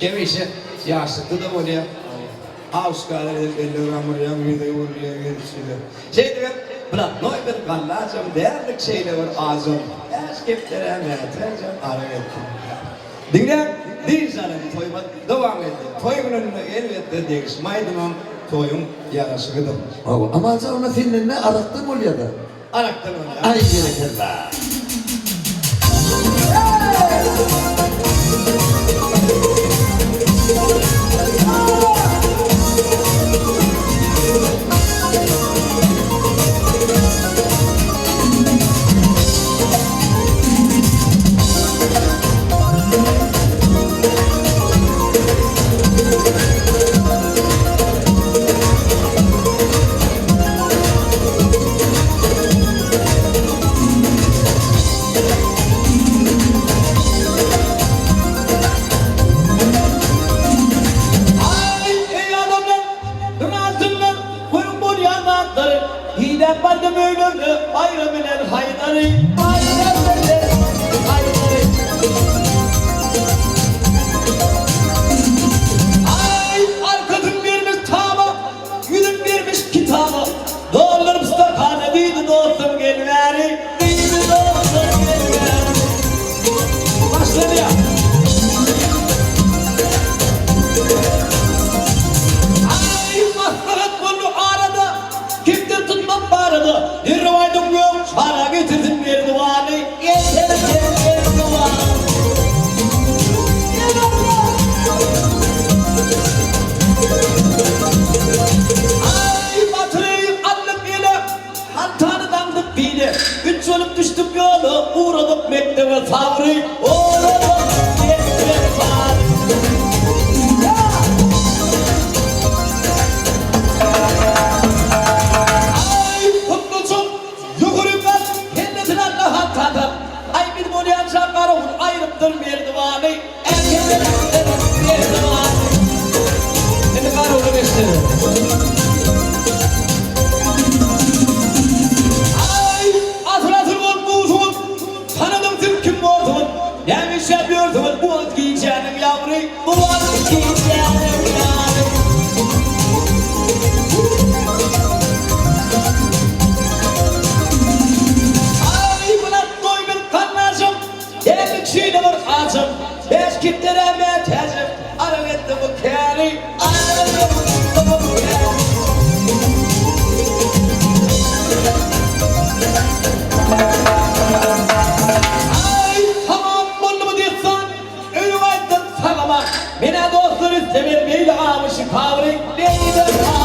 Kemişe yaşlıklı da oluyor. Avskar elleri amuryan bir de vuruyor gerisiyle. Şey diyor, bırak noy bir kallacım, değerlik şeyle var ağzım. Eskiptere metrece ara ettim. Dinle, değil zaten toyuma devam etti. Toyumun önünde elbette değişmaydım toyum yarası gıdım. Ama sen ona seninle araktın mı oluyor da? Araktan öyle. Ay gerekirler. Yapardım öylönü ayrıminen haydarı ayrıminen haydarı. Ay arkadın vermiş tama, yüzün vermiş kitaba. Doğrularım stakane değildi dostum gelmeri, değildi dostum gelmeri. Başladı ya. Ay maslahat bunu arada, kimdir tutmam barada. Yürüvaydım yok, para getirdim bir duvarı, getirdim bir duvarı. Ay batırayım anlık ile, hantanı dandık bile. Üç olup düştüm yolu, uğradık mektebe savrı, uğradık mektebe savrı. Ayrıptır merdivanı, erkekler merdivanı. Şimdi var onu gösterin. Ay, atır ol buğzumun, tanıdım tüm kim bordumun. Demiş yapıyordum, bu ot giyeceğim yavru, bu ot giyeceğim yavru. Ay, buna doygun karnacım. Geldik şeyde var ağacım, beş kitlere metecim. Arım etti bu kâri, arım etti bu kâri. Ay tamam bunu mu diyorsun? Ölüm aydın sağlama. Bana dostları sever, beyle ağmışı kavri, beyle kavri.